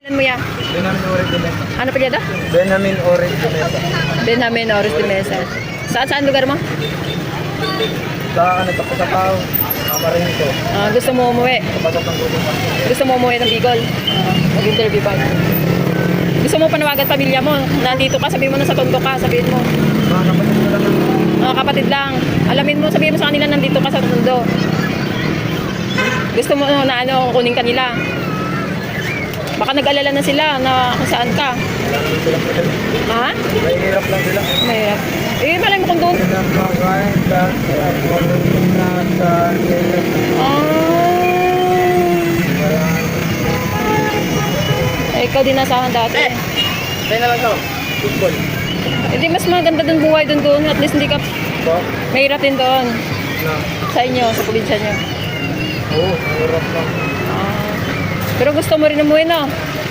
Ilan mo ya? Benjamin Oris de Mesa. Ano pa dito? Benjamin Oris de Mesa. Benjamin Oris de Mesa. Saan lugar mo? Sa ano, tapos sa tao. Marin ko. Gusto mo umuwi? Kapasok ng gulong. Gusto mo umuwi ng Bicol? Mag-interview pa. Gusto mo panawagan pamilya mo? Nandito ka, sabihin mo na sa tondo ka, sabihin mo. Mga kapatid ko lang. Mga kapatid lang. Alamin mo, sabihin mo sa kanila nandito ka sa tondo. Gusto mo na ano, kunin kanila. Baka nag-alala na sila na kung saan ka. Ha? Mahirap lang sila. Mahirap. Eh, malay mo kung doon. Ikaw din nasahan dati. Kaya na lang to. Football. Hindi, mas maganda doon buhay doon. At least hindi ka Ba? mahirap din doon. Na. Sa inyo, sa probinsya nyo. Oo, mahirap lang. Pero gusto mo rin umuwi, no?